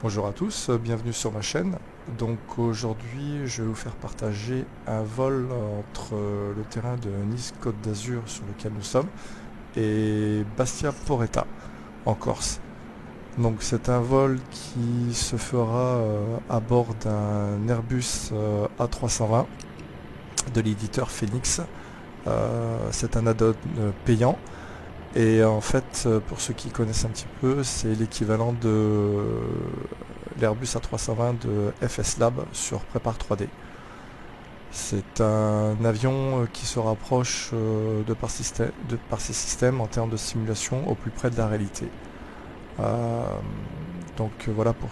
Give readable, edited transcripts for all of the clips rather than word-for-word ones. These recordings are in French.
Bonjour à tous, bienvenue sur ma chaîne. Donc aujourd'hui je vais vous faire partager un vol entre le terrain de Nice-Côte d'Azur sur lequel nous sommes et Bastia-Porretta en Corse. Donc c'est un vol qui se fera à bord d'un Airbus A320 de l'éditeur Phoenix. C'est un add-on payant. Et en fait, pour ceux qui connaissent un petit peu, c'est l'équivalent de l'Airbus A320 de FS Lab sur Prepar 3D. C'est un avion qui se rapproche par ses systèmes en termes de simulation au plus près de la réalité. Donc voilà pour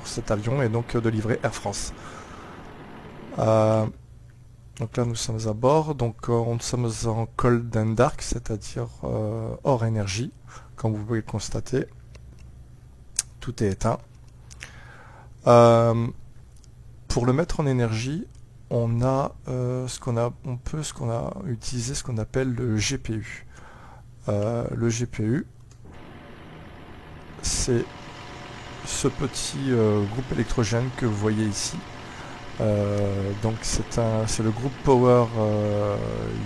cet avion et donc de livrer Air France. Donc là nous sommes à bord, donc nous sommes en cold and dark, c'est-à-dire hors énergie, comme vous pouvez le constater. Tout est éteint. Pour le mettre en énergie, on a utiliser ce qu'on appelle le GPU. Le GPU, c'est ce petit groupe électrogène que vous voyez ici. Donc c'est le groupe Power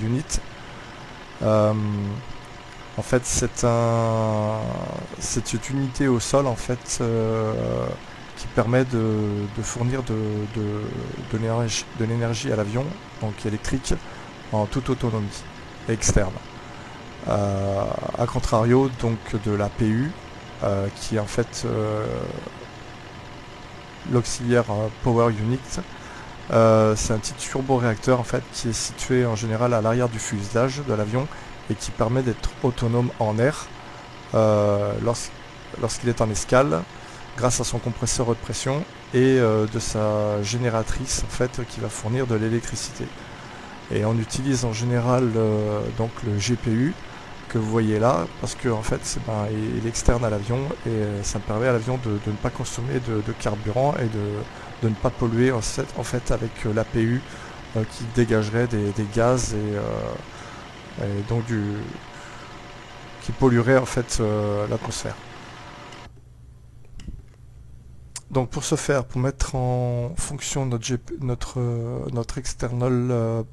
Unit. En fait, c'est une unité au sol en fait qui permet de fournir de l'énergie à l'avion, donc électrique, en toute autonomie externe. A contrario donc de la PU, qui est en fait l'auxiliaire Power Unit. C'est un petit turboréacteur en fait qui est situé en général à l'arrière du fuselage de l'avion et qui permet d'être autonome en air lorsqu'il est en escale, grâce à son compresseur haute pression et de sa génératrice en fait qui va fournir de l'électricité. Et on utilise en général donc le GPU que vous voyez là parce que en fait il est externe à l'avion et ça permet à l'avion de ne pas consommer de carburant et de ne pas polluer en fait avec l'APU qui dégagerait des gaz et donc qui polluerait en fait l'atmosphère. Donc pour ce faire, pour mettre en fonction notre GPU, notre external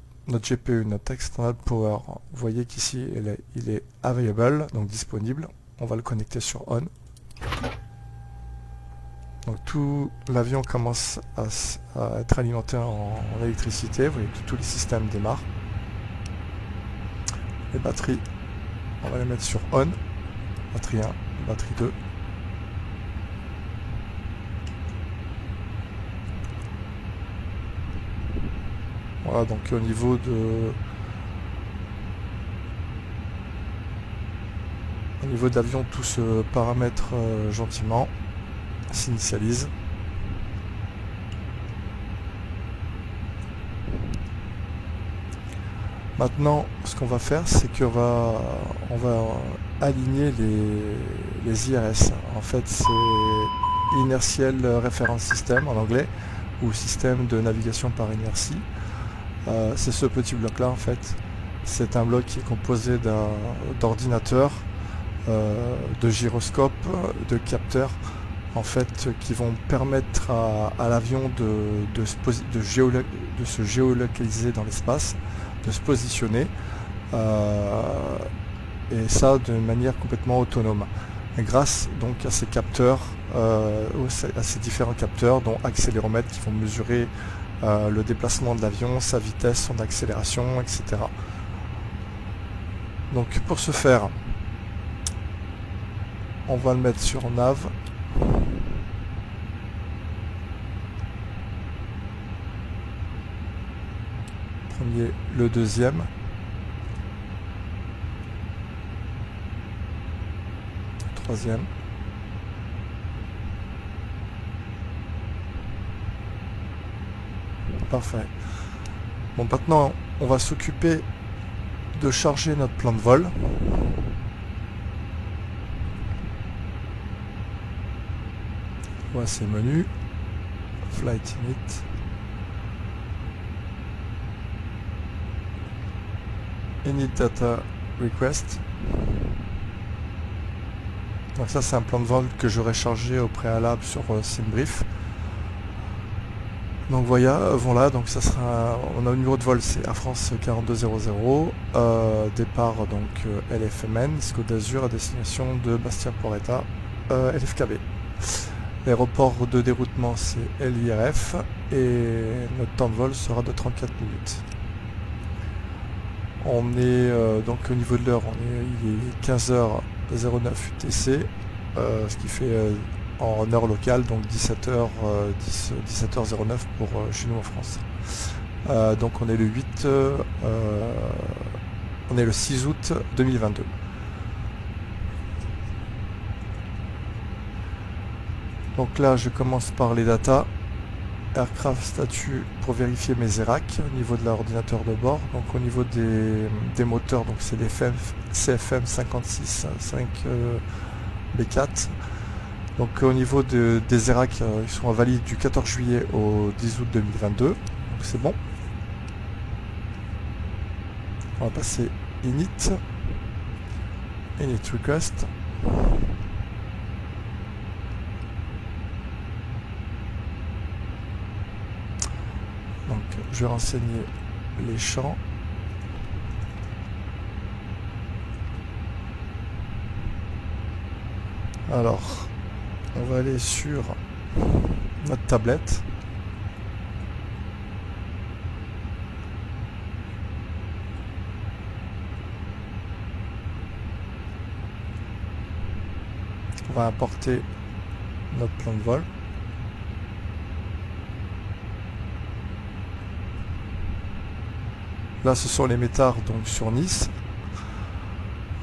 power, vous voyez qu'ici il est available, donc disponible. On va le connecter sur on. Donc tout l'avion commence à être alimenté en électricité. Vous voyez que tous les systèmes démarrent. Les batteries, on va les mettre sur on. Batterie 1, batterie 2. Voilà, donc au niveau de l'avion, tout se paramètre gentiment, s'initialise. Maintenant, ce qu'on va faire, c'est qu'on va aligner les IRS. En fait, c'est Inertial Reference System en anglais, ou système de navigation par inertie. C'est ce petit bloc là en fait. C'est un bloc qui est composé d'ordinateurs, de gyroscopes, de capteurs en fait qui vont permettre à l'avion de se géolocaliser dans l'espace, de se positionner et ça de manière complètement autonome grâce donc à ces capteurs, à ces différents capteurs dont accéléromètres qui vont mesurer le déplacement de l'avion, sa vitesse, son accélération, etc. Donc pour ce faire, on va le mettre sur nav. Premier, le deuxième. Troisième. Parfait. Bon, maintenant, on va s'occuper de charger notre plan de vol. Voici le menu. Flight Init. Init Data Request. Donc ça c'est un plan de vol que j'aurais chargé au préalable sur SimBrief. Donc voilà, donc ça sera, on a le numéro de vol, c'est Air France 4200, départ donc LFMN, Côte d'Azur à destination de Bastia-Porretta, LFKB. L'aéroport de déroutement c'est LIRF et notre temps de vol sera de 34 minutes. On est donc au niveau de l'heure, il est 15h09 UTC, ce qui fait en heure locale, donc 17h09 pour chez nous en France. Donc on est le 6 août 2022. Donc là je commence par les datas. Aircraft statut pour vérifier mes ERAC au niveau de l'ordinateur de bord. Donc au niveau des moteurs, donc c'est des CFM 56.5 B4. Donc au niveau des ERAC, ils sont valides du 14 juillet au 10 août 2022. Donc c'est bon. On va passer init request. Donc je vais renseigner les champs. Alors on va aller sur notre tablette. On va importer notre plan de vol. Là ce sont les métards donc sur Nice.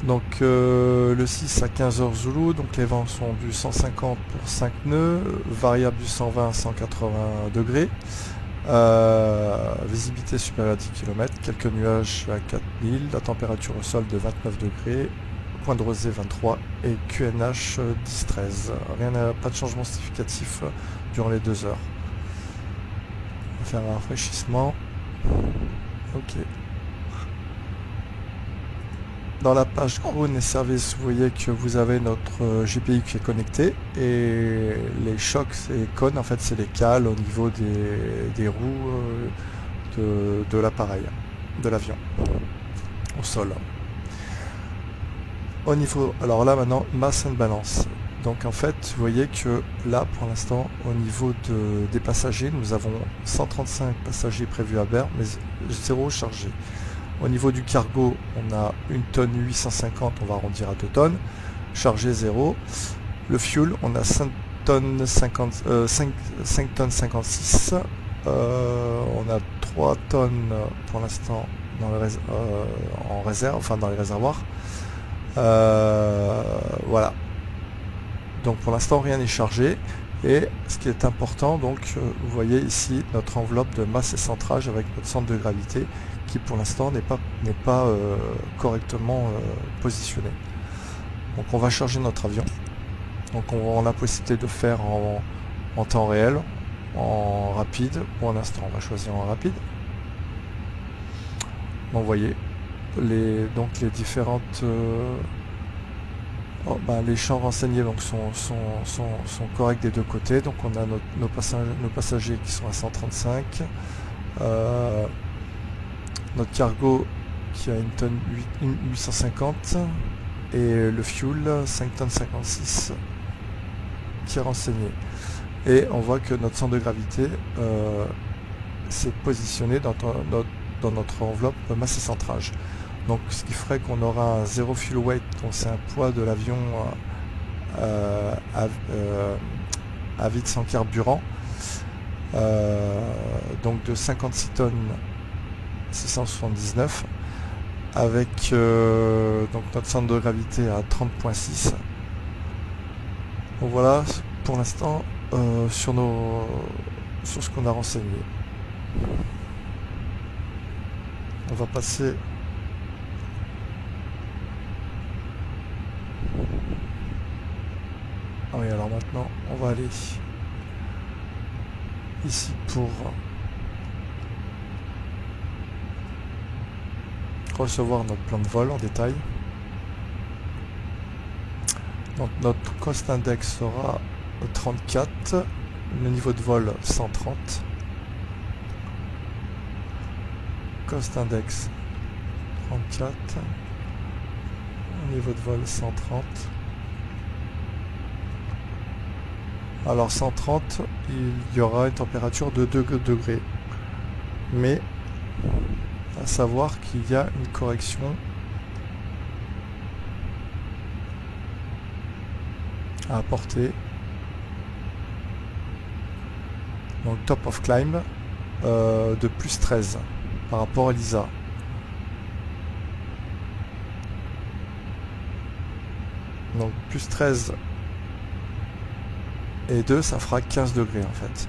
Donc le 6 à 15h Zulu, donc les vents sont du 150 pour 5 nœuds, variable du 120 à 180 degrés, visibilité supérieure à 10 km, quelques nuages à 4000, la température au sol de 29 degrés, point de rosée 23 et QNH 10-13. Pas de changement significatif durant les 2 heures. On va faire un rafraîchissement. Ok. Dans la page Ground et Service, vous voyez que vous avez notre GPI qui est connecté et les chocs et cônes, en fait, c'est les cales au niveau des roues de l'appareil, de l'avion, au sol. Au niveau, alors là maintenant, mass and balance. Donc en fait, vous voyez que là, pour l'instant, au niveau des passagers, nous avons 135 passagers prévus à bord, mais 0 chargé. Au niveau du cargo, on a 1 tonne 850, on va arrondir à 2 tonnes, chargé 0. Le fuel, on a 5 tonnes 56, on a 3 tonnes pour l'instant en réserve, enfin dans les réservoirs. Voilà. Donc pour l'instant rien n'est chargé. Et ce qui est important, donc vous voyez ici notre enveloppe de masse et centrage avec notre centre de gravité qui pour l'instant n'est pas correctement positionné. Donc on va charger notre avion. Donc on a la possibilité de faire en temps réel, en rapide ou en instant. On va choisir en rapide. Donc vous voyez les différentes les champs renseignés donc sont corrects des deux côtés. Donc on a nos passagers qui sont à 135, notre cargo qui a 1 tonne 850 et le fuel 5 tonnes 56 qui est renseigné. Et on voit que notre centre de gravité s'est positionné dans notre enveloppe masse et centrage. Donc ce qui ferait qu'on aura un 0 fuel weight, donc c'est un poids de l'avion à vide sans carburant, donc de 56 tonnes 679 avec donc notre centre de gravité à 30.6. Donc voilà pour l'instant sur ce qu'on a renseigné. On va passer oui, alors maintenant on va aller ici pour recevoir notre plan de vol en détail. Donc notre cost index sera 34, le niveau de vol 130. Cost index 34, niveau de vol 130. Alors 130, il y aura une température de 2 degrés. Mais à savoir qu'il y a une correction à apporter. Donc top of climb de plus 13 par rapport à l'ISA. Donc plus 13 et 2, ça fera 15 degrés en fait.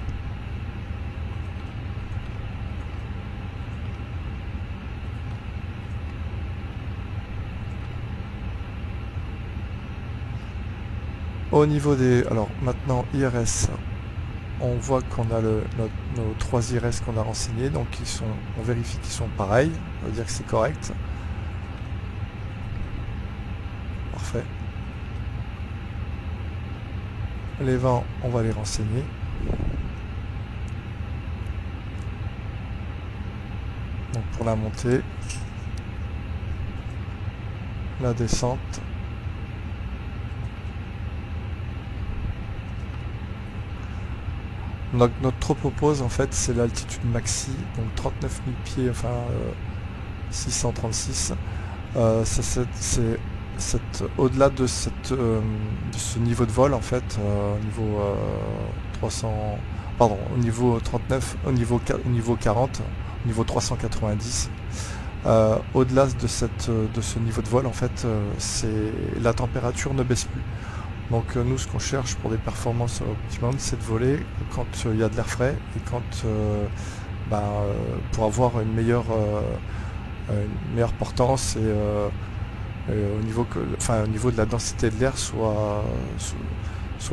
Au niveau des... Alors maintenant IRS, on voit qu'on a nos 3 IRS qu'on a renseignés, donc on vérifie qu'ils sont pareils, on va dire que c'est correct. Parfait. Les vents, on va les renseigner. Donc pour la montée, la descente. Donc notre tropopause en fait c'est l'altitude maxi, donc 39 000 pieds, enfin 636. Au-delà de ce niveau de vol en fait, niveau 300, pardon, au niveau 39, au niveau 40, au niveau 390. Au-delà de ce niveau de vol en fait, la température ne baisse plus. Donc nous ce qu'on cherche pour des performances optimales c'est de voler quand il y a de l'air frais et quand pour avoir une meilleure portance et au niveau de la densité de l'air soit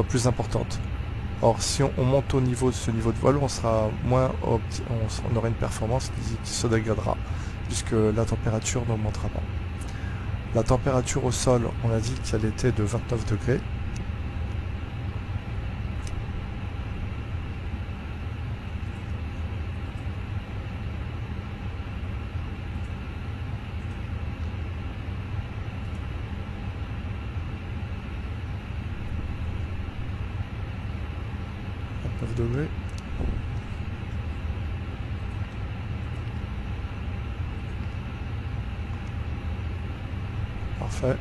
plus importante. Or si on monte au niveau de ce niveau de vol, on sera moins on aura une performance qui se dégradera puisque la température n'augmentera pas. La température au sol, on a dit qu'elle était de 29 degrés. Degrés. Parfait.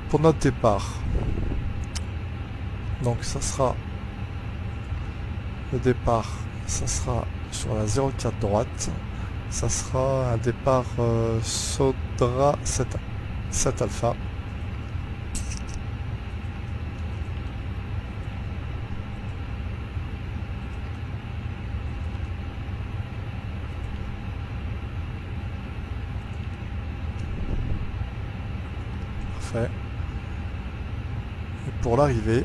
Pour notre départ, donc ça sera le départ, ça sera sur la 04 droite. Ça sera un départ Sodra 7 alpha. Parfait. Et pour l'arrivée,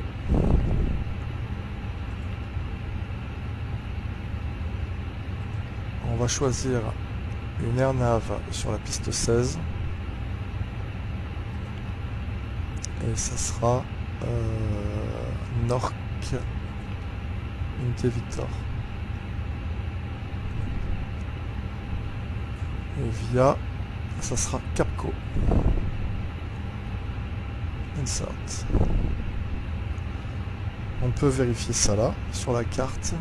on va choisir une airnav sur la piste 16 et ça sera Nork Unité Victor et via ça sera Capco Insert. On peut vérifier ça là sur la carte.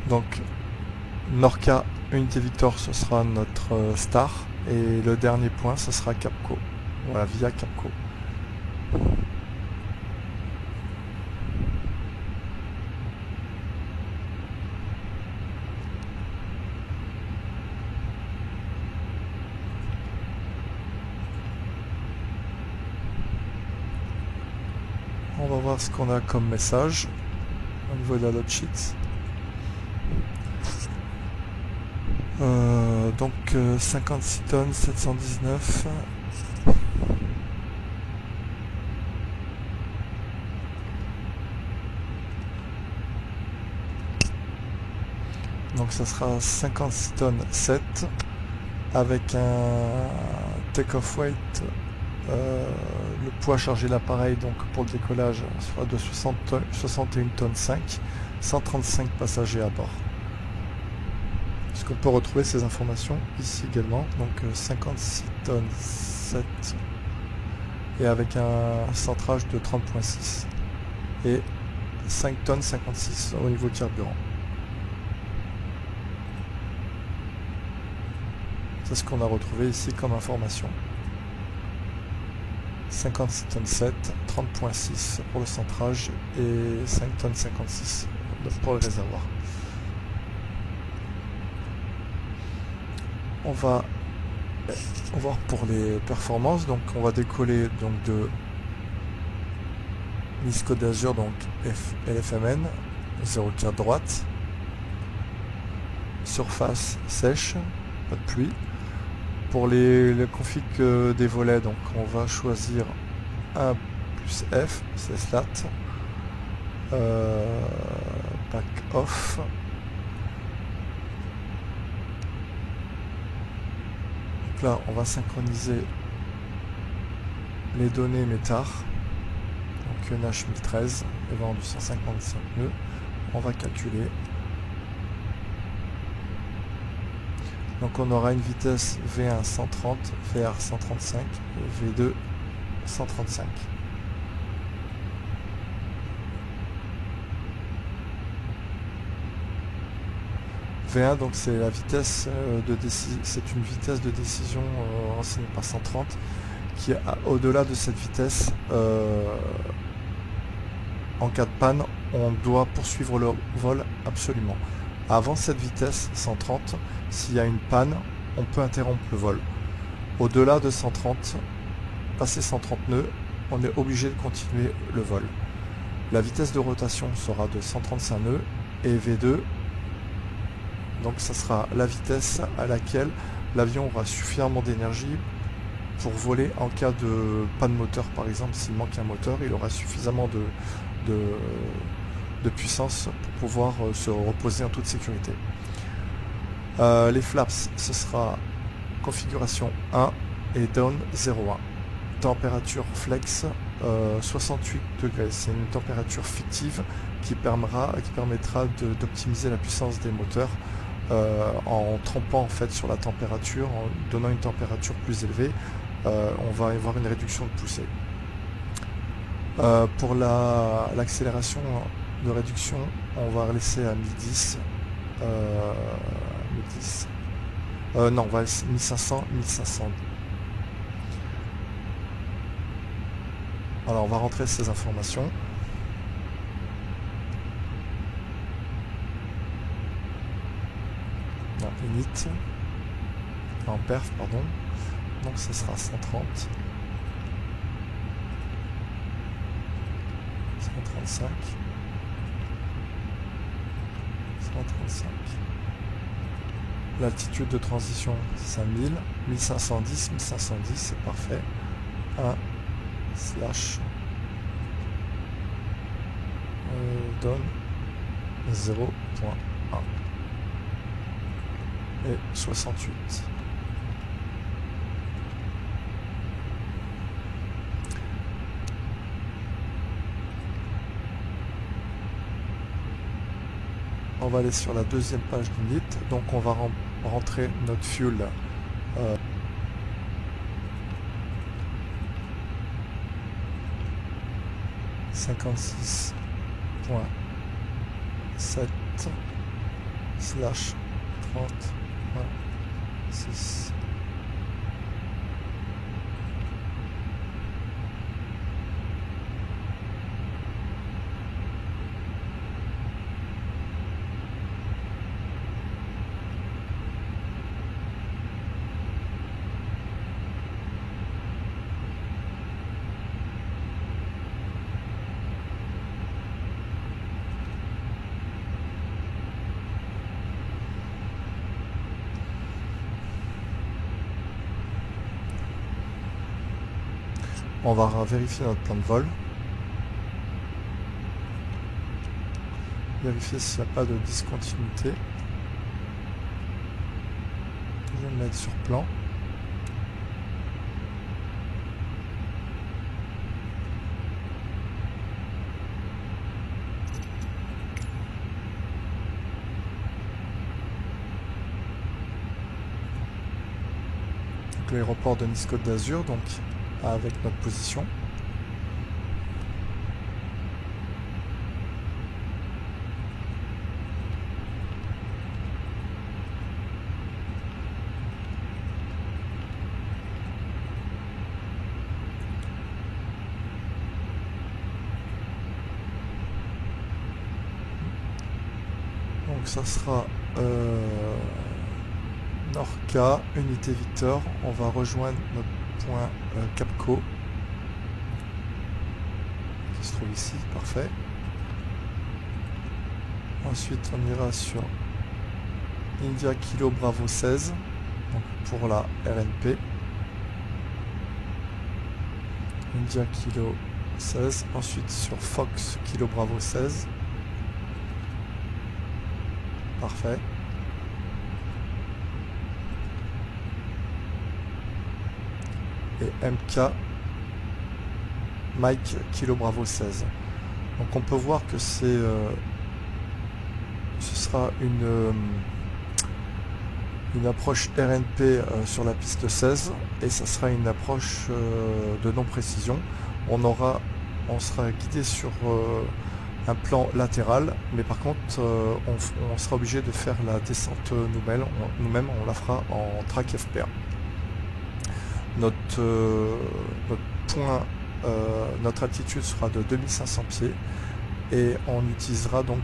Donc Norca Unité Victor ce sera notre star et le dernier point ce sera Capco. Voilà, via Capco. On va voir ce qu'on a comme message. niveau de la load sheet. Donc 56 tonnes, 719. Donc ça sera 56 tonnes 7 avec un take-off weight, le poids chargé de l'appareil donc pour le décollage sera de 61 tonnes 5, 135 passagers à bord. Est-ce qu'on peut retrouver ces informations ici également? Donc 56 tonnes 7 et avec un centrage de 30.6 et 5 tonnes 56 au niveau carburant. C'est ce qu'on a retrouvé ici comme information. 56 tonnes 7, 30.6 pour le centrage et 5 tonnes 56 pour le réservoir. On va voir pour les performances. Donc on va décoller donc de Nice Côte d'Azur, donc LFMN 04 droite, surface sèche, pas de pluie. Pour les configs des volets, donc on va choisir 1 plus F, c'est slat, pack off, donc là on va synchroniser les données METAR, donc UNH 1013 et vendu 155 nœuds, on va calculer. Donc on aura une vitesse V1 130, VR 135 et V2 135. V1 donc c'est la vitesse c'est une vitesse de décision renseignée par 130 qui au-delà de cette vitesse en cas de panne on doit poursuivre le vol absolument. Avant cette vitesse 130, s'il y a une panne, on peut interrompre le vol. Au-delà de 130, passé 130 nœuds, on est obligé de continuer le vol. La vitesse de rotation sera de 135 nœuds et V2, donc ça sera la vitesse à laquelle l'avion aura suffisamment d'énergie pour voler en cas de panne moteur. Par exemple, s'il manque un moteur, il aura suffisamment de puissance pour pouvoir se reposer en toute sécurité. Les flaps, ce sera configuration 1 et down 0,1. Température flex 68 degrés. C'est une température fictive qui permettra d'optimiser la puissance des moteurs en trompant en fait sur la température, en donnant une température plus élevée. On va avoir une réduction de poussée. Pour l'accélération de réduction, on va laisser à 1010. Non, on va 1500, 1500. Alors on va rentrer ces informations. Non, init. En perf, pardon. Donc ce sera 130. 135. 135. L'altitude de transition 5000, 1510, 1510, c'est parfait. 1 slash donne 0.1 et 68. On va aller sur la deuxième page du NIT, donc on va rentrer notre fuel 56.7 slash 30.6. On va vérifier notre plan de vol. Vérifier s'il n'y a pas de discontinuité. Je vais me mettre sur plan. L'aéroport de Nice Côte d'Azur, donc avec notre position. Donc ça sera Norca, unité Victor. On va rejoindre notre point Capco qui se trouve ici, parfait. Ensuite on ira sur India Kilo Bravo 16 donc pour la RNP. India Kilo 16, ensuite sur Fox Kilo Bravo 16. Parfait. Et MK Mike Kilo Bravo 16. Donc on peut voir que c'est ce sera une approche RNP sur la piste 16 et ça sera une approche de non-précision. On sera guidé sur un plan latéral, mais par contre on sera obligé de faire la descente nous-mêmes, on la fera en track FPA. Notre altitude sera de 2500 pieds et on utilisera donc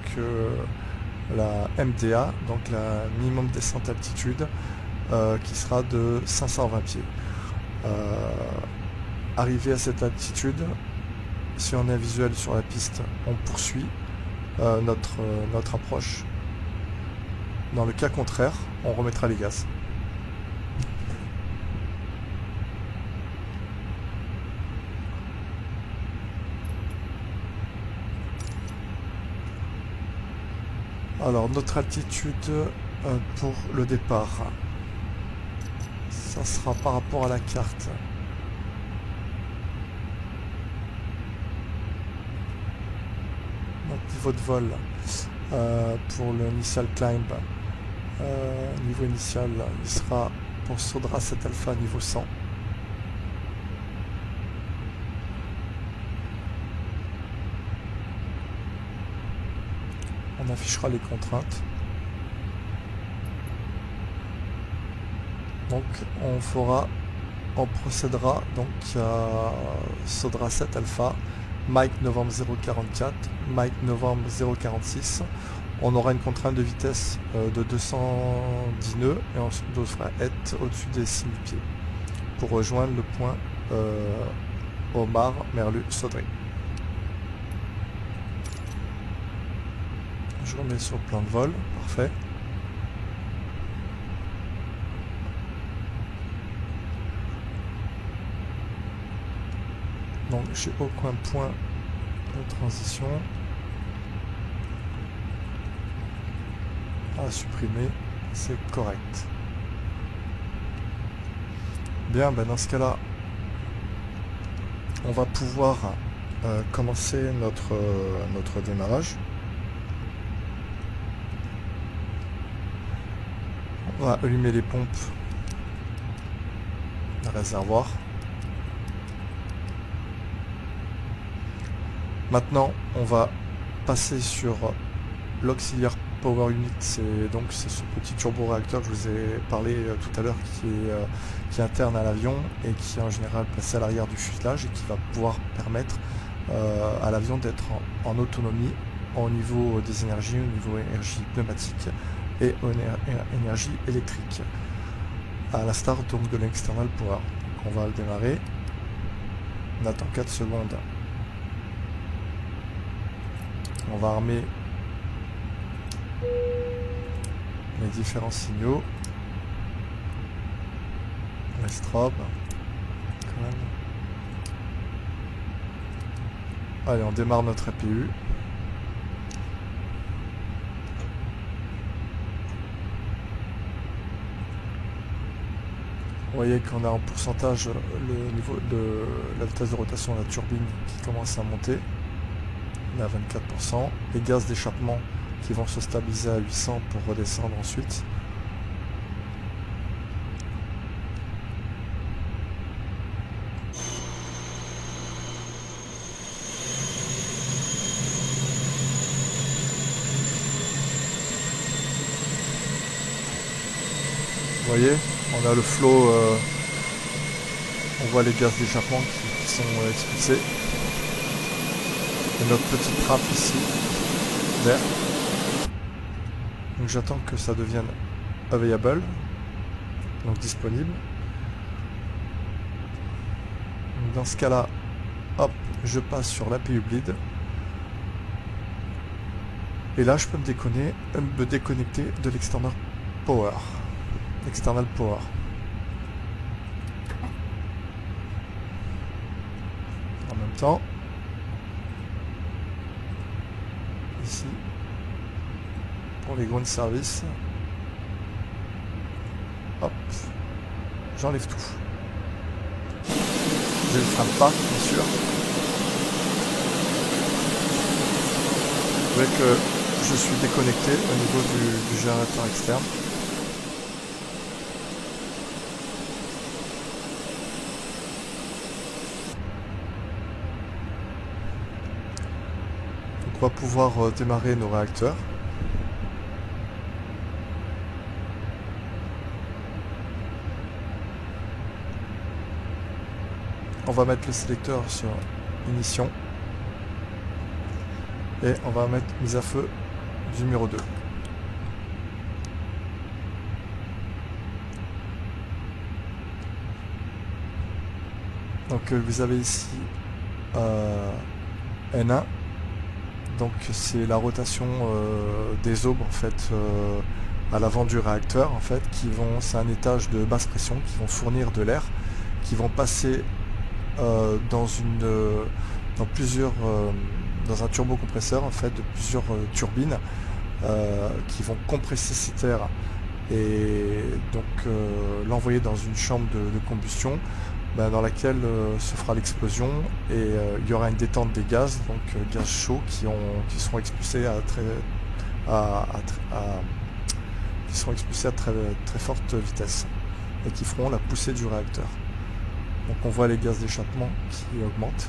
la MDA, donc la minimum descente altitude, qui sera de 520 pieds. Arrivé à cette altitude, si on est visuel sur la piste, on poursuit notre approche. Dans le cas contraire, on remettra les gaz. Alors notre altitude pour le départ, ça sera par rapport à la carte. Notre niveau de vol pour le initial climb, niveau initial, il sera pour Sodra 7 Alpha niveau 100. On affichera les contraintes. Donc on procédera donc à Sodra 7 Alpha, Mike Novembre 044, Mike Novembre 046. On aura une contrainte de vitesse de 210 nœuds et on devra être au-dessus des 6000 pieds pour rejoindre le point Omar Merlu Sodré. Je remets sur le plan de vol, parfait. Donc j'ai aucun point de transition à supprimer, c'est correct. Bien, ben dans ce cas-là, on va pouvoir commencer notre démarrage. On va allumer les pompes de réservoir. Maintenant, on va passer sur l'auxiliaire Power Unit. C'est ce petit turboréacteur que je vous ai parlé tout à l'heure qui est interne à l'avion et qui est en général placé à l'arrière du fuselage et qui va pouvoir permettre à l'avion d'être en autonomie au niveau des énergies, au niveau énergie pneumatique et énergie électrique, à l'instar donc de l'external power. Donc on va le démarrer, on attend 4 secondes, on va armer les différents signaux, les strobes quand même. Allez, on démarre notre APU. Vous voyez qu'on a en pourcentage le niveau de la vitesse de rotation de la turbine qui commence à monter. On est à 24%. Les gaz d'échappement qui vont se stabiliser à 800 pour redescendre ensuite. Vous voyez, on a le flot, on voit les gaz d'échappement qui sont expulsés. Et notre petite trappe ici, d'air. Donc j'attends que ça devienne available, donc disponible. Donc dans ce cas-là, hop, je passe sur l'APU bleed. Et là, je peux me déconnecter de l'external power. External power. En même temps, ici, pour les ground service, hop, j'enlève tout. Je ne freine pas, bien sûr. Vous voyez que je suis déconnecté au niveau du générateur externe. On va pouvoir démarrer nos réacteurs. On va mettre le sélecteur sur ignition. Et on va mettre mise à feu du numéro 2. Donc vous avez ici N1. Donc c'est la rotation des aubes en fait à l'avant du réacteur en fait c'est un étage de basse pression qui vont fournir de l'air, qui vont passer dans un turbocompresseur en fait de plusieurs turbines qui vont compresser cet air et donc l'envoyer dans une chambre de combustion dans laquelle se fera l'explosion et il y aura une détente des gaz, donc gaz chauds qui seront expulsés à très forte vitesse et qui feront la poussée du réacteur. Donc on voit les gaz d'échappement qui augmentent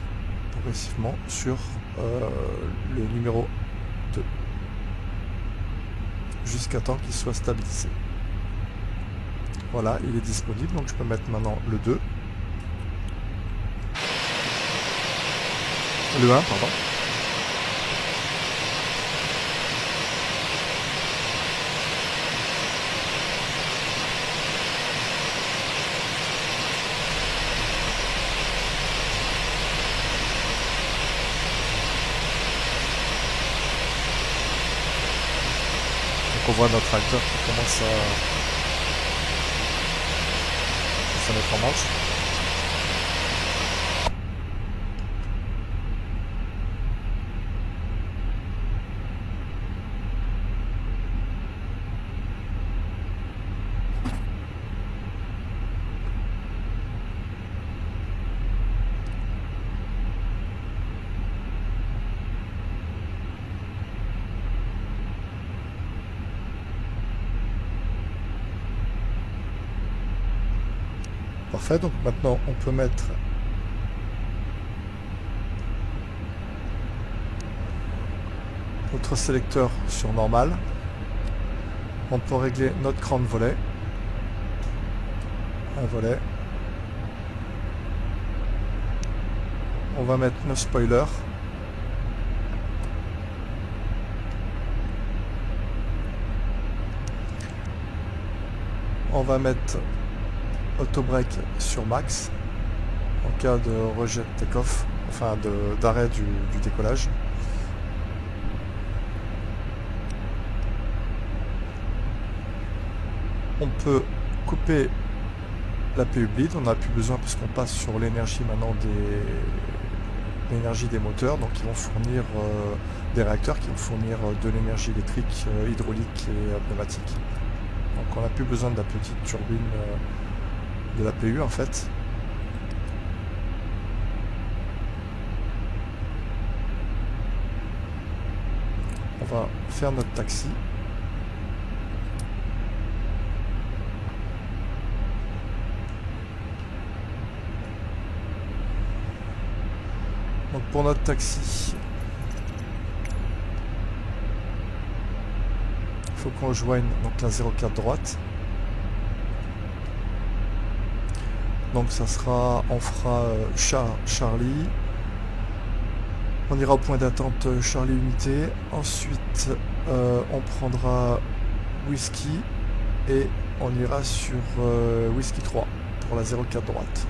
progressivement sur le numéro 2 jusqu'à temps qu'il soit stabilisé. Voilà, il est disponible, donc je peux mettre maintenant le 2. Le 1, pardon. Donc on voit notre réacteur qui commence à se mettre en marche. Parfait, donc maintenant on peut mettre notre sélecteur sur normal. On peut régler notre cran de volet. Un volet. On va mettre nos spoilers. On va mettre auto break sur max en cas de rejet de take-off, enfin d'arrêt du décollage. On peut couper l'APU bleed, on n'a plus besoin parce qu'on passe sur l'énergie maintenant l'énergie des moteurs, donc ils vont fournir des réacteurs qui vont fournir de l'énergie électrique, hydraulique et pneumatique. Donc on n'a plus besoin de la petite turbine de la PU en fait. On va faire notre taxi. Donc pour notre taxi, il faut qu'on rejoigne donc la 04 droite. Donc ça sera, on fera Charlie. On ira au point d'attente Charlie Unité. Ensuite, on prendra Whisky et on ira sur Whisky 3 pour la 04 droite.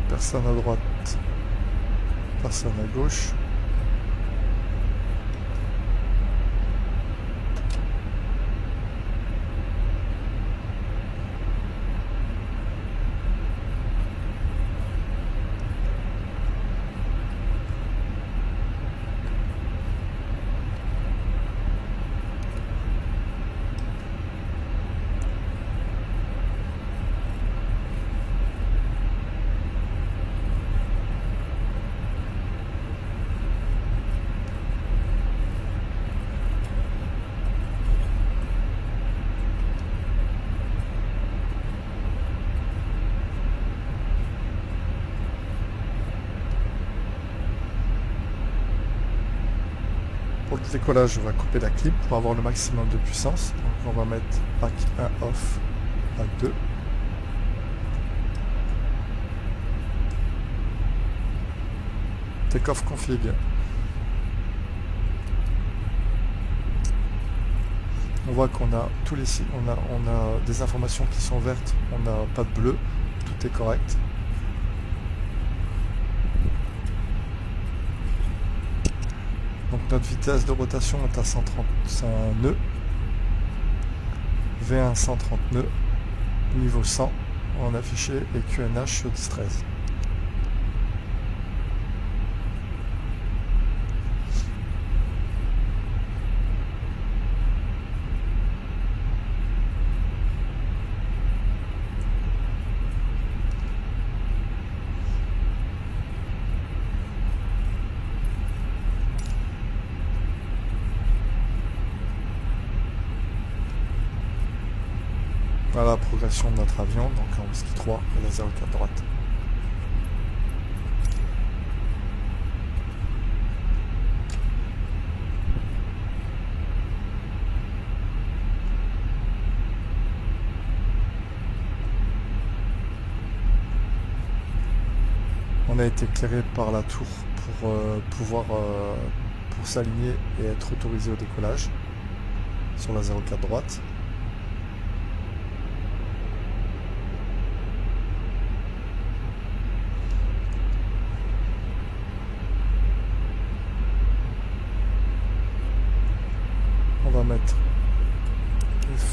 Personne à droite, personne à gauche. Pour le décollage, on va couper la clim pour avoir le maximum de puissance. Donc on va mettre pack 1 off, pack 2. Take-off config. On voit qu'on a tous les on a des informations qui sont vertes, on n'a pas de bleu, tout est correct. Donc notre vitesse de rotation est à 135 nœuds, V1 130 nœuds, niveau 100, on a affiché et QNH 13. Voilà la progression de notre avion, donc en Whisky 3 et la 04 droite. On a été éclairé par la tour pour pouvoir pour s'aligner et être autorisé au décollage sur la 04 droite.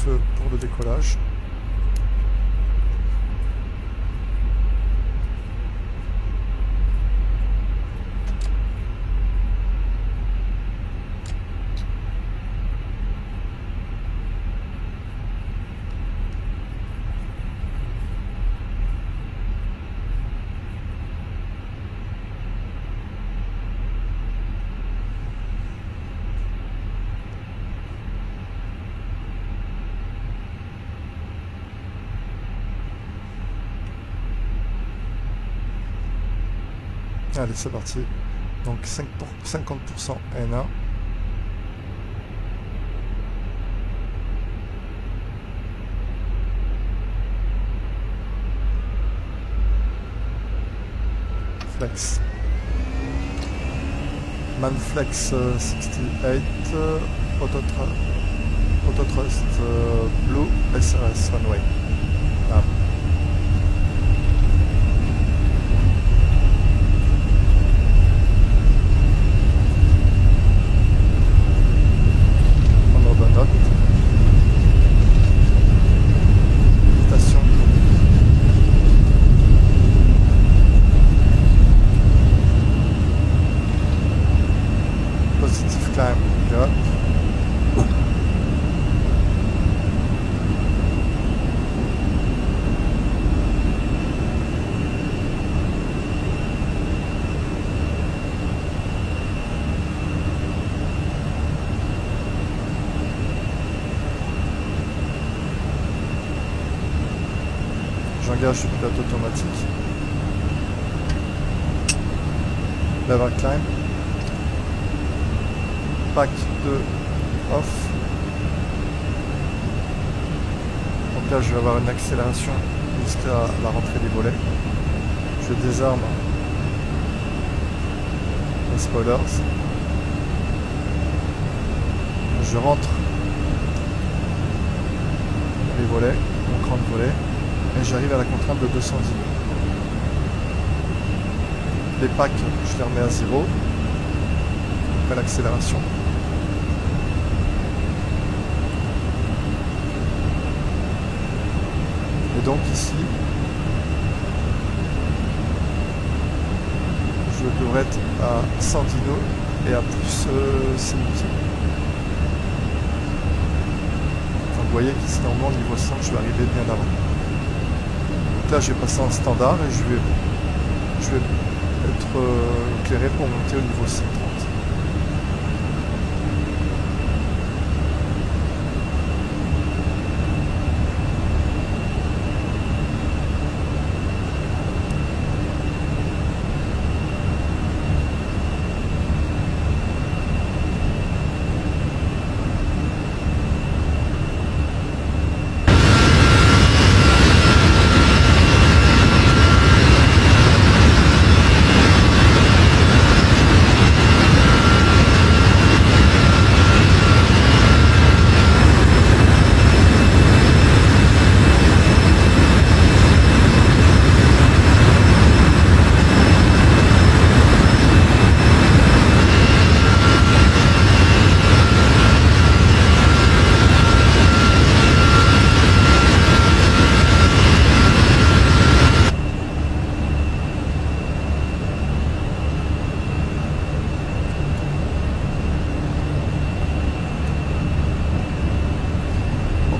feu pour le décollage. Allez, c'est parti. Donc 50% N1. Flex. Manflex 68, Autotrust Blue, SRS Runway. Ah. J'engage le pilote automatique. Lever climb. Pack 2 off. Donc là je vais avoir une accélération jusqu'à la rentrée des volets. Je désarme les spoilers. Je rentre les volets, mon cran de volet. Et j'arrive à la contrainte de 210 nœuds. Les packs, je les remets à 0. Après l'accélération. Et donc ici, je devrais être à 110 nœuds et à plus 6 minutes. Enfin, vous voyez qu'ici, normalement, niveau 100, je vais arriver bien avant. Donc là, je vais passer en standard et je vais être éclairé pour monter au niveau 130.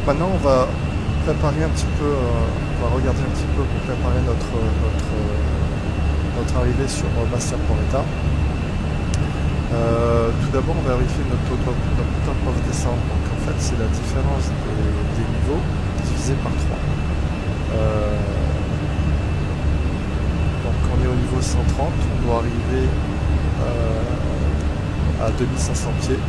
Maintenant, on va préparer un petit peu, on va regarder un petit peu pour préparer notre arrivée sur Bastia Porretta. Tout d'abord, on va vérifier notre top of descente. Donc, en fait, c'est la différence des niveaux divisé par 3. Donc, on est au niveau 130, on doit arriver à 2500 pieds.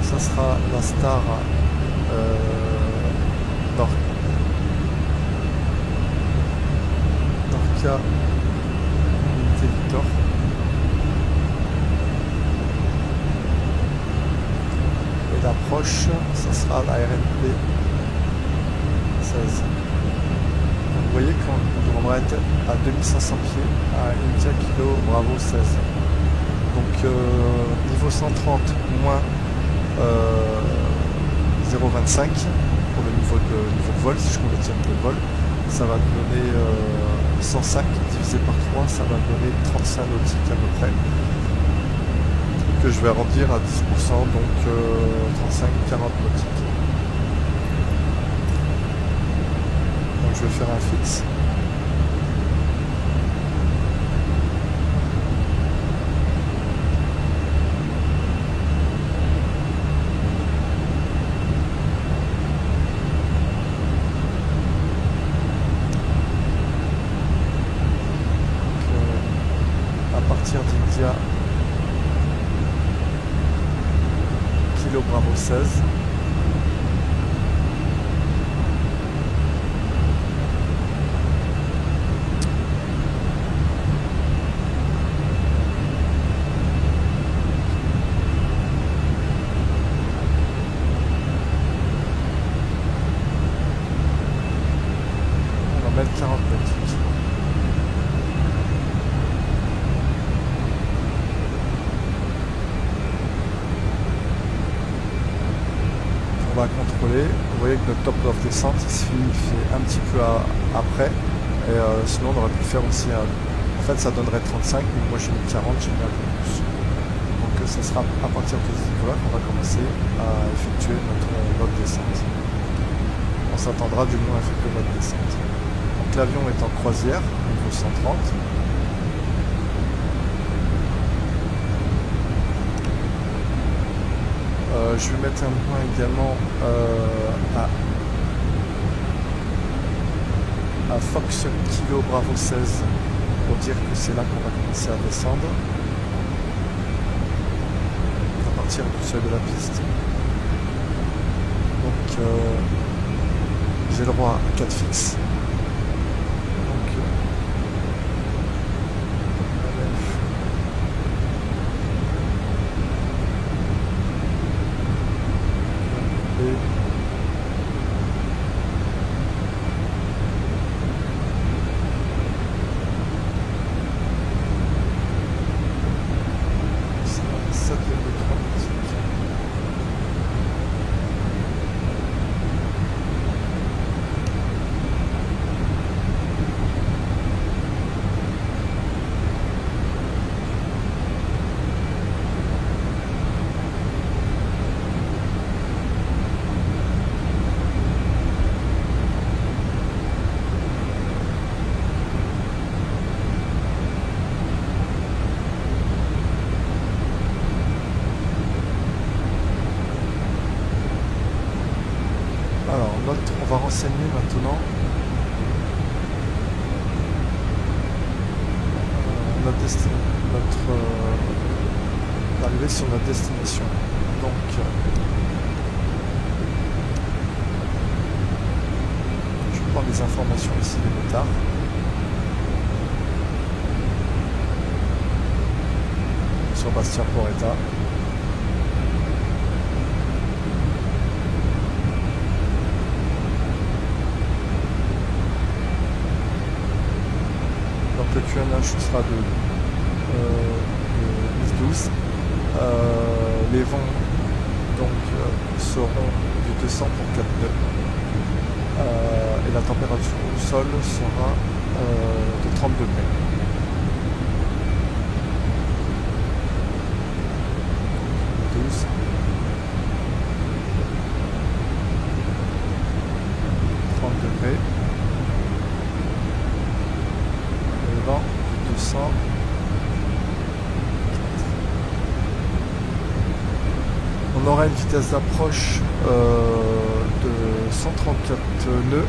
Ça sera la Star Norca Unité Victor. d'approche, ça sera la RNP 16. Donc vous voyez qu'on devrait être à 2500 pieds à India Kilo Bravo 16. Donc niveau 130 moins 0,25 pour le niveau de vol, si je convertis un peu de vol, ça va me donner 105 divisé par 3, ça va me donner 35 nautiques à peu près, que je vais arrondir à 10%, donc 35-40 nautiques. Donc je vais faire un fixe. d'India Kilo Bravo 16. On va mettre 40 nautiques. On va contrôler. Vous voyez que notre top of descente ici il fait un petit peu après, et sinon on aurait pu faire aussi en fait ça donnerait 35, mais moi j'ai mis 40, j'ai mis un peu plus. Donc ça sera à partir de ce niveau là qu'on va commencer à effectuer notre mode descente. On s'attendra du moins à effectuer notre descente. Donc l'avion est en croisière, niveau 130. Je vais mettre un point également à Fox Kilo Bravo 16 pour dire que c'est là qu'on va commencer à descendre à partir du seuil de la piste. Donc j'ai le droit à 4 fixes. On va renseigner maintenant l'arrivée sur notre destination. Donc je prends les informations ici des motards. Sur Bastien Porretta. Le QNH sera de 12. Les vents donc seront du 200 pour 4 nœuds. Et la température au sol sera de 30 degrés. On aura une vitesse d'approche de 134 nœuds.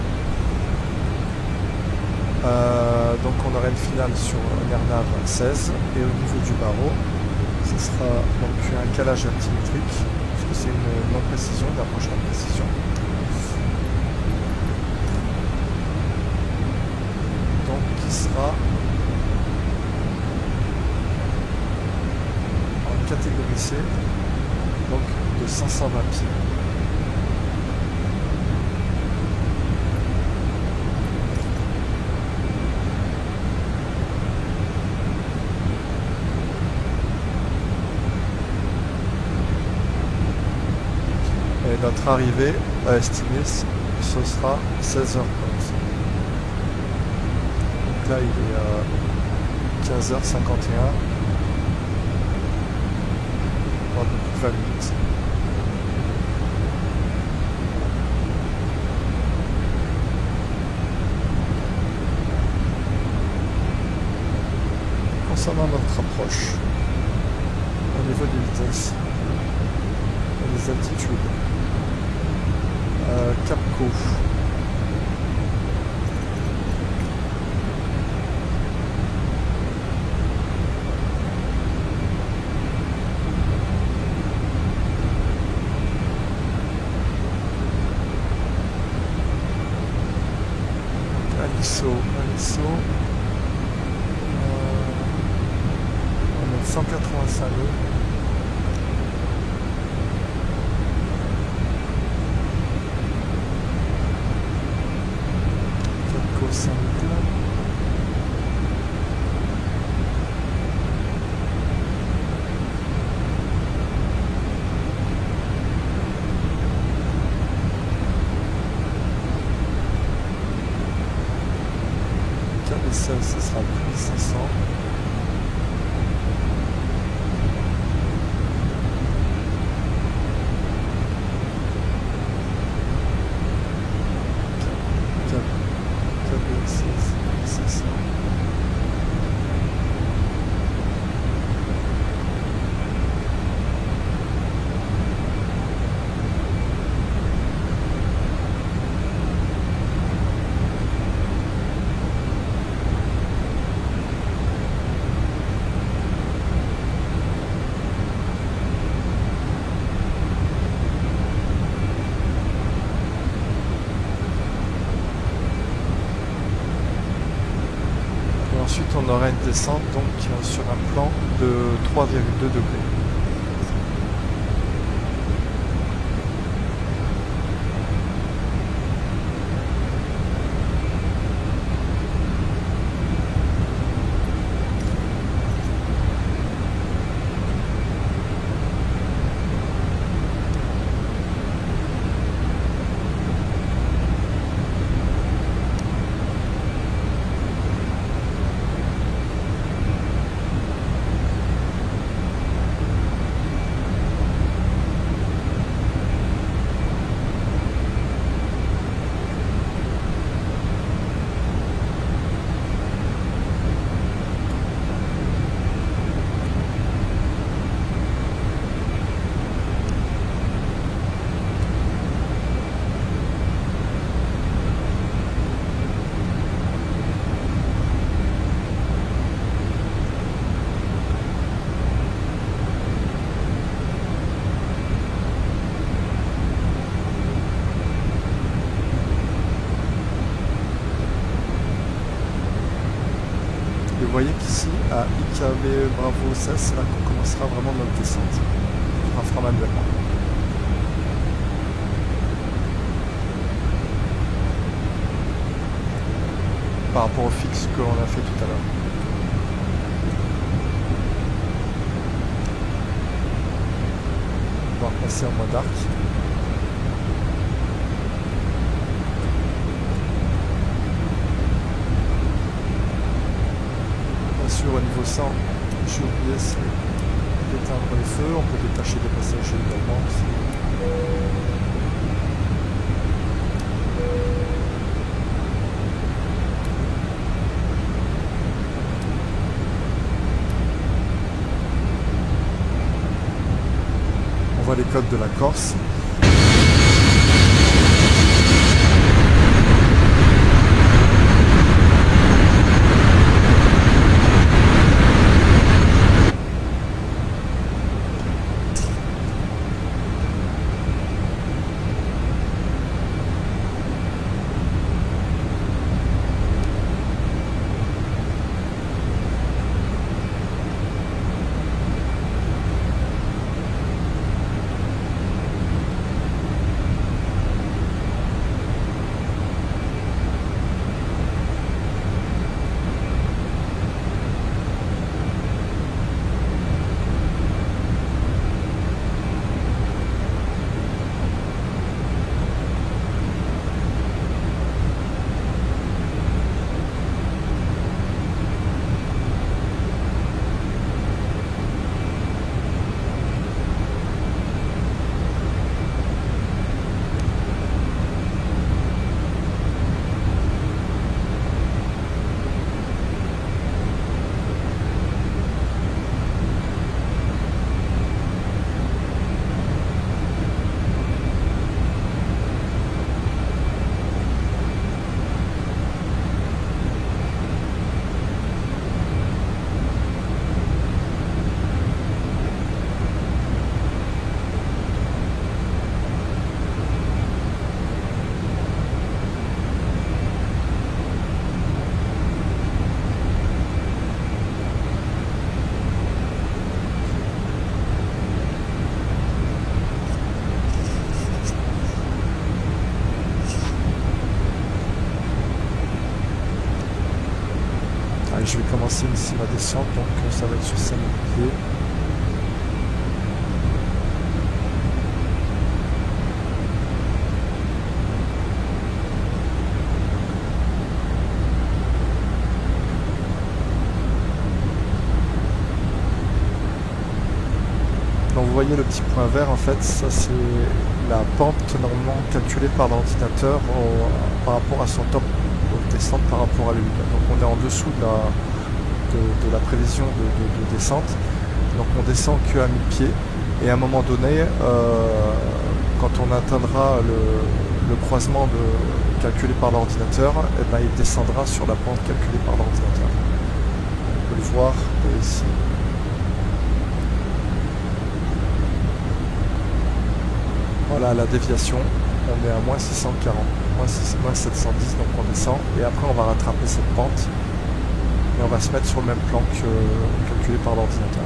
Donc on aura une finale sur Nernav 16 et au niveau du barreau, ce sera donc un calage altimétrique, puisque c'est une non-précision, une approche non-précision. Donc qui sera en catégorie C, donc de 520 pieds. notre arrivée à estimer ce sera 16h15. Donc là il est à 15h51. On va plus 20 minutes. Concernant notre approche, au niveau des vitesses et des altitudes, Cap Caux, Aliso, on est 185 nœuds. Capco 5000. KV16, ce sera 1500. Ensuite, on aura une descente donc sur un plan de 3,2 degrés. Et vous voyez qu'ici, à IKV Bravo 16, c'est là qu'on commencera vraiment notre descente. On fera manuellement. Par rapport au fixe que l'on a fait tout à l'heure. On va repasser en mode arc. Au niveau 100, j'ai oublié d'éteindre les feux, on peut détacher des passagers également aussi. On voit les côtes de la Corse. je vais commencer ici ma descente, donc ça va être sur 5000 pieds. Donc vous voyez le petit point vert, en fait, ça c'est la pente normalement calculée par l'ordinateur par rapport à son top de descente par rapport à lui. Donc on est en dessous de la prévision de descente. Donc on descend que à 1000 pieds et à un moment donné, quand on atteindra le croisement calculé par l'ordinateur, eh ben, il descendra sur la pente calculée par l'ordinateur. On peut le voir ici. Voilà la déviation, on est à moins 640, moins 710, donc on descend et après on va rattraper cette pente et on va se mettre sur le même plan que calculé par l'ordinateur.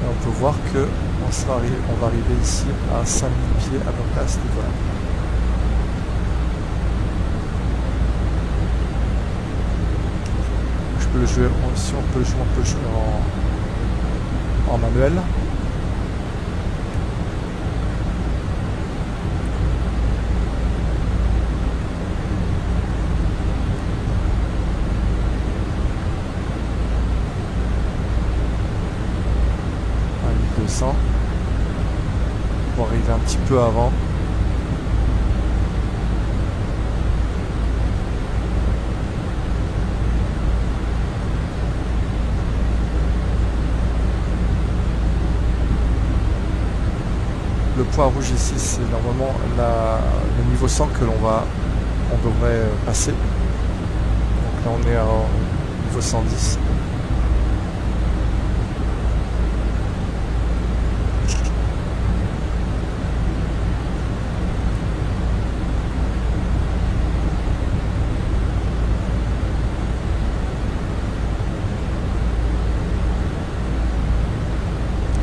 On peut voir que on va arriver ici à 5000 pieds à peu près à ce niveau-là. Le jeu, si on peut le jouer en manuel. À 1200 pour arriver un petit peu avant. Le point rouge ici, c'est normalement le niveau 100 que on devrait passer. Donc là on est au niveau 110.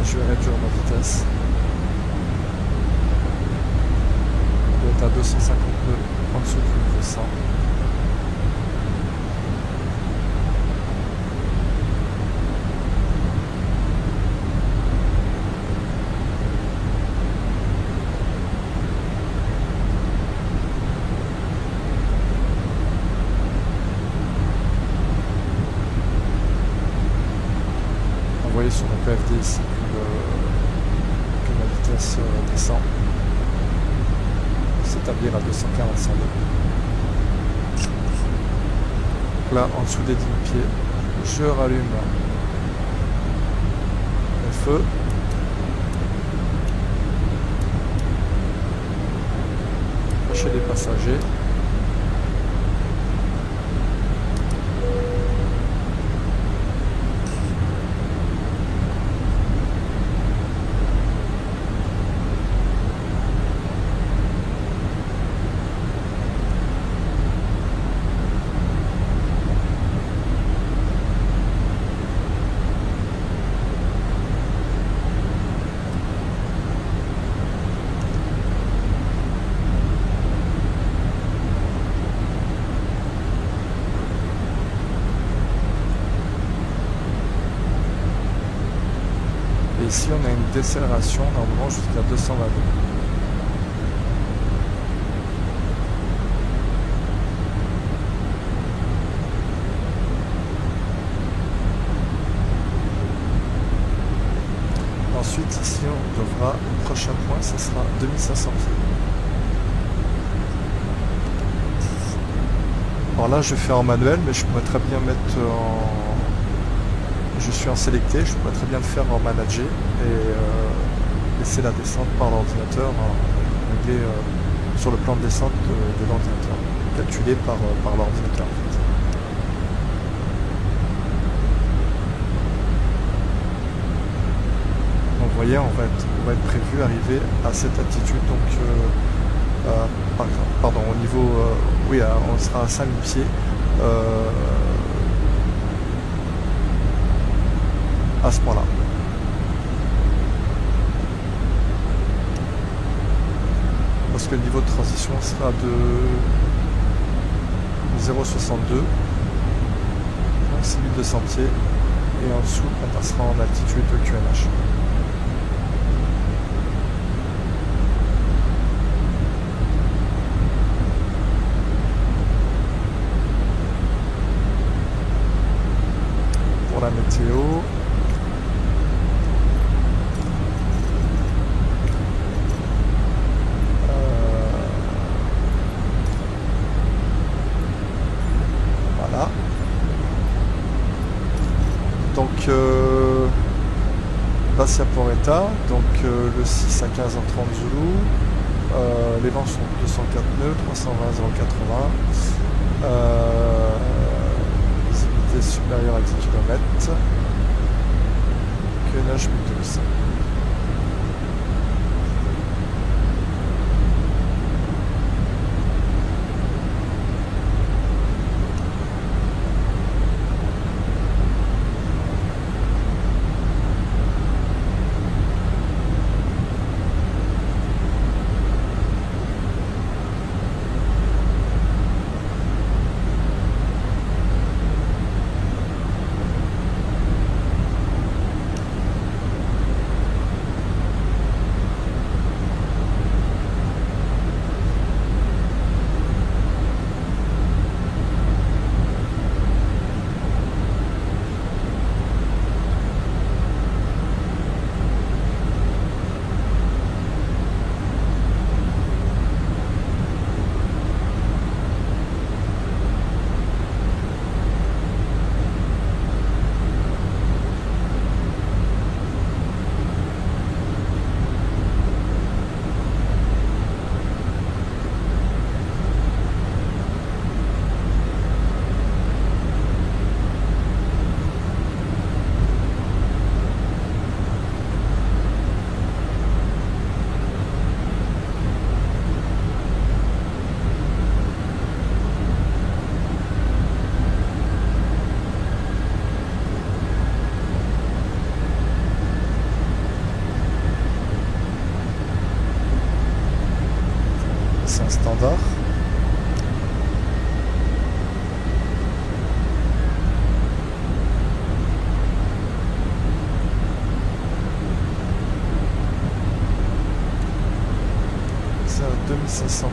Je vais réduire ma vitesse. À 250 nœuds en dessous du niveau 100. Vous voyez sur mon PFD ici que la vitesse descend. S'établir à 245 nœuds. Là, en dessous des 10 000 pieds, je rallume le feu. Chez les passagers. Et ici on a une décélération normalement jusqu'à 220 nœuds. Ensuite ici on devra, le prochain point ce sera 2500 pieds. Alors là je fais en manuel mais je pourrais très bien mettre en... Je suis en sélecté, je pourrais très bien le faire en manager et laisser la descente par l'ordinateur réglé sur le plan de descente de l'ordinateur, calculé par l'ordinateur en fait. Donc vous voyez, on va être prévu arriver à cette altitude, donc pardon, au niveau, oui, on sera à 5000 pieds. À ce point-là. pense que le niveau de transition sera de 0,62, 6200 pieds, et en dessous on passera en altitude de QNH. Pour la météo, voilà. Donc Bassia Porretta, donc le 6 à 15h30 Zulu, les vents sont 204 nœuds, 320 080, visibilité supérieure à 10 km, QNH 1012. C'est un standard. C'est à 2500.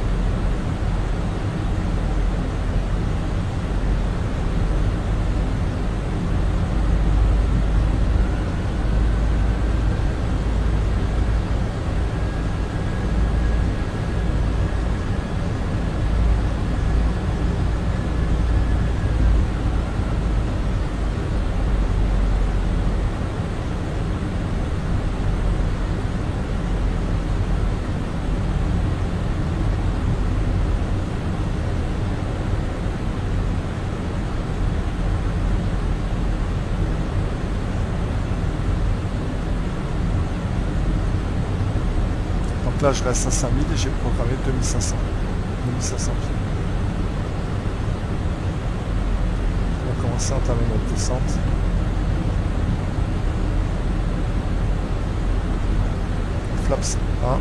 Là je reste à 5000 et j'ai programmé 2500 pieds. On va commencer à entamer notre descente. Flaps 1.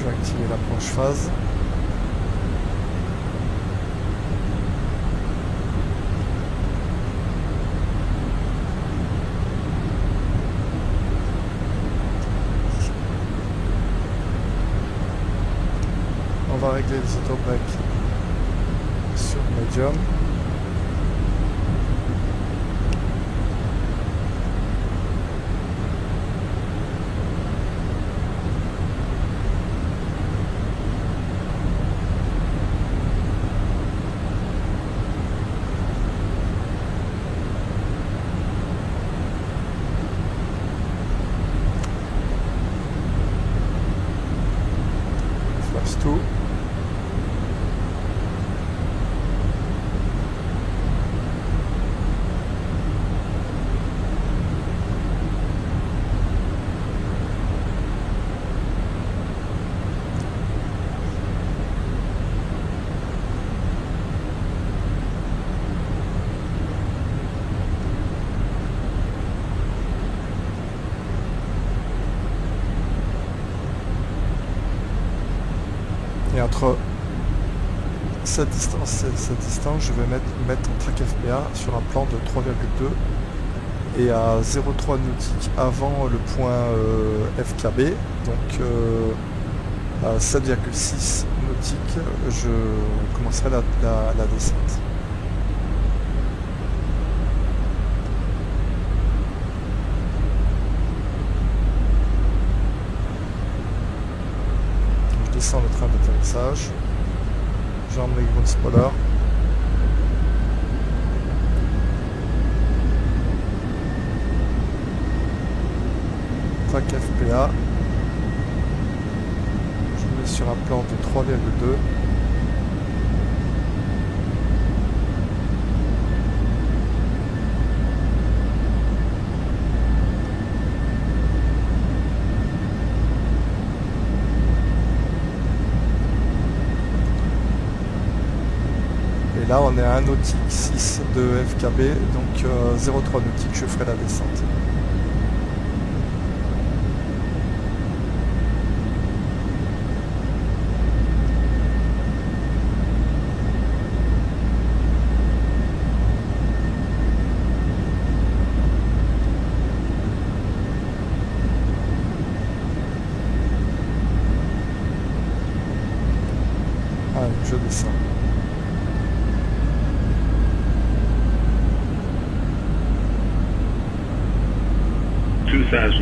Activer l'approche phase. On va régler les autobreaks sur médium. Et entre cette distance et cette distance, je vais mettre un track FPA sur un plan de 3,2 et à 0,3 nautique avant le point FKB, donc à 7,6 nautique, je commencerai la descente. Je descends le train d'atterrissage, j'emmène les grands spoilers. Track FPA, je mets sur un plan de 3,2. Et là on est à 1 nautique 6 de FKB, donc 0,3 nautique, je ferai la descente. Je descends. $2,500.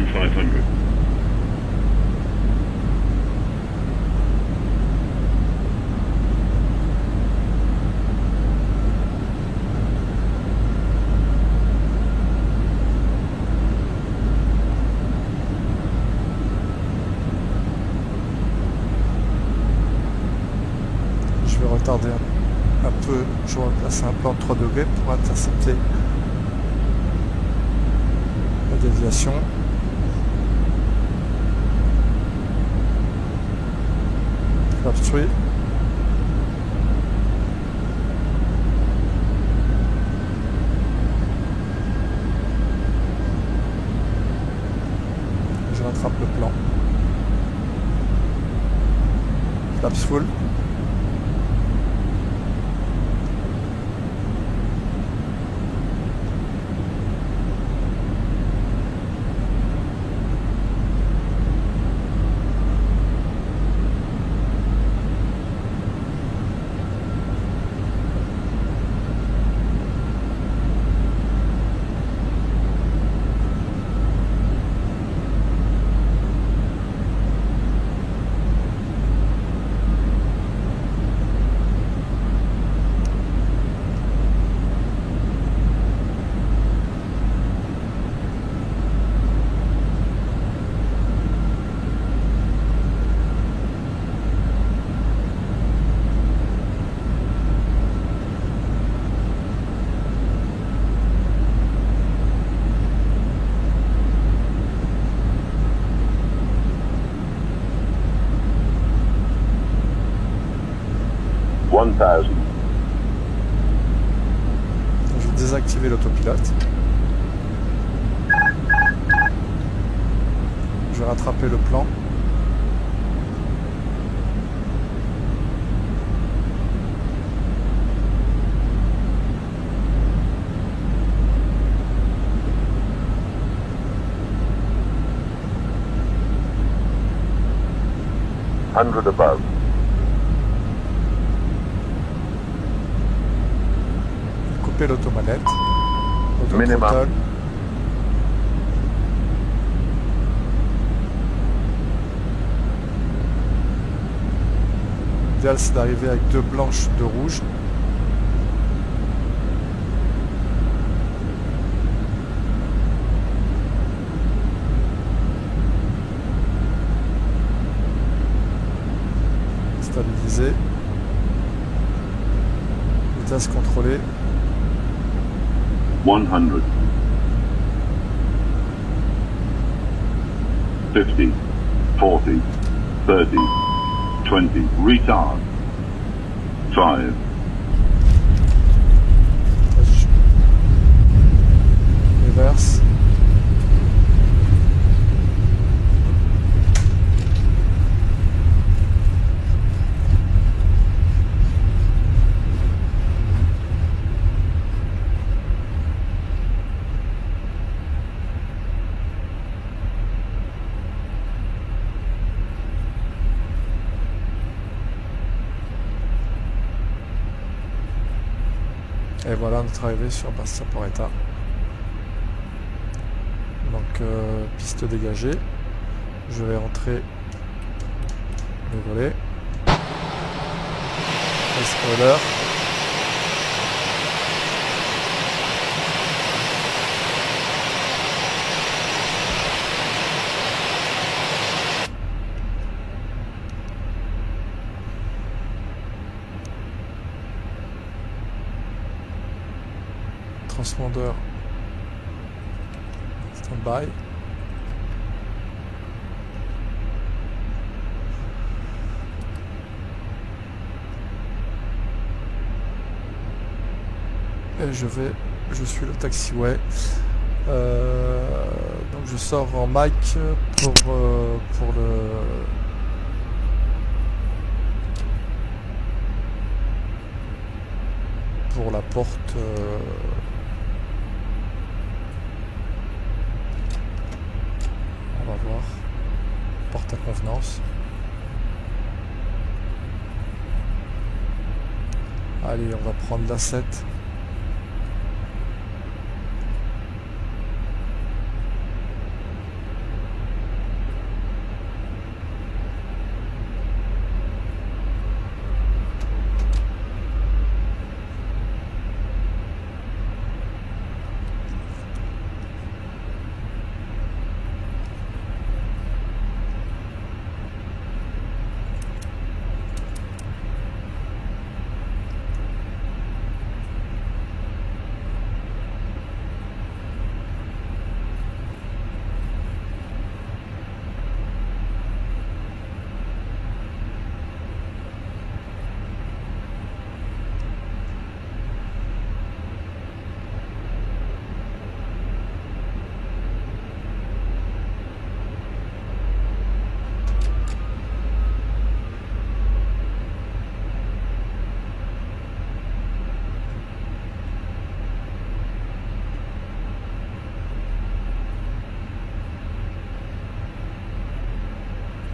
Je vais retarder un peu, je vais placer un plan de 3 degrés pour intercepter la déviation. Flap 3. Je rattrape le plan. Flaps full. Je vais désactiver l'autopilote. Je vais rattraper le plan. above. Couper l'automanette. Minimum. Autothrottle. L'idéal c'est d'arriver avec 2 blanches, 2 rouges. Stabiliser. Vitesse contrôlée. 100. 50, 40, 30, 20, retard. 5, Reverse. Et voilà notre arrivée sur Bastia Porretta. Donc piste dégagée. Je vais rentrer le volet. Le spoiler. Transpondeur stand-by. Et je suis le taxiway. Donc je sors en mic pour la porte. On va voir. Porte à convenance. Allez, on va prendre la 7.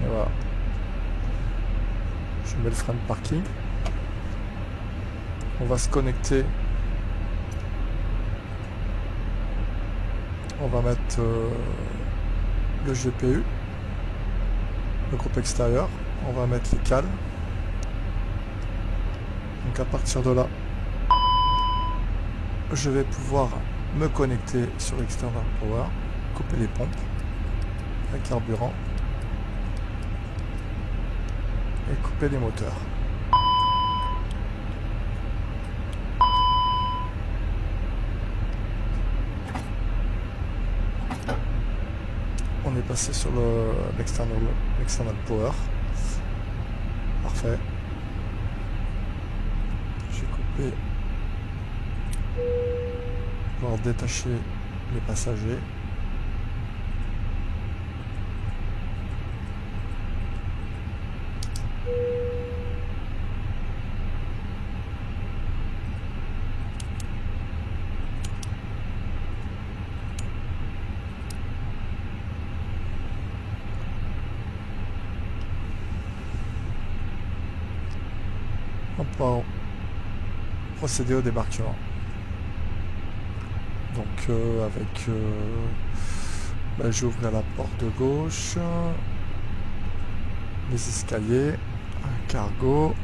Et voilà. Je mets le frein de parking. On va se connecter. On va mettre le GPU, le groupe extérieur. On va mettre les cales. Donc à partir de là, je vais pouvoir me connecter sur External Power, couper les pompes, le carburant et couper les moteurs. On est passé sur l'external power. Parfait. J'ai coupé pour détacher les passagers. On va procéder au débarquement. Donc je vais ouvrir la porte de gauche, les escaliers, un cargo.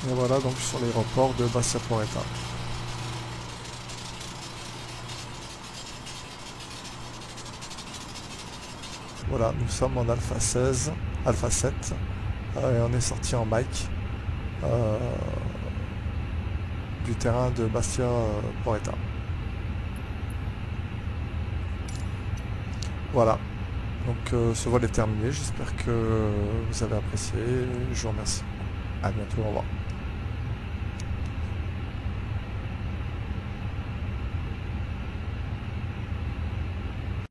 Et voilà donc sur l'aéroport de Bastia Porretta. Voilà, nous sommes en Alpha 16, Alpha 7, et on est sorti en mic du terrain de Bastia Porretta. Voilà, donc ce vol est terminé, j'espère que vous avez apprécié, je vous remercie. À bientôt, au revoir.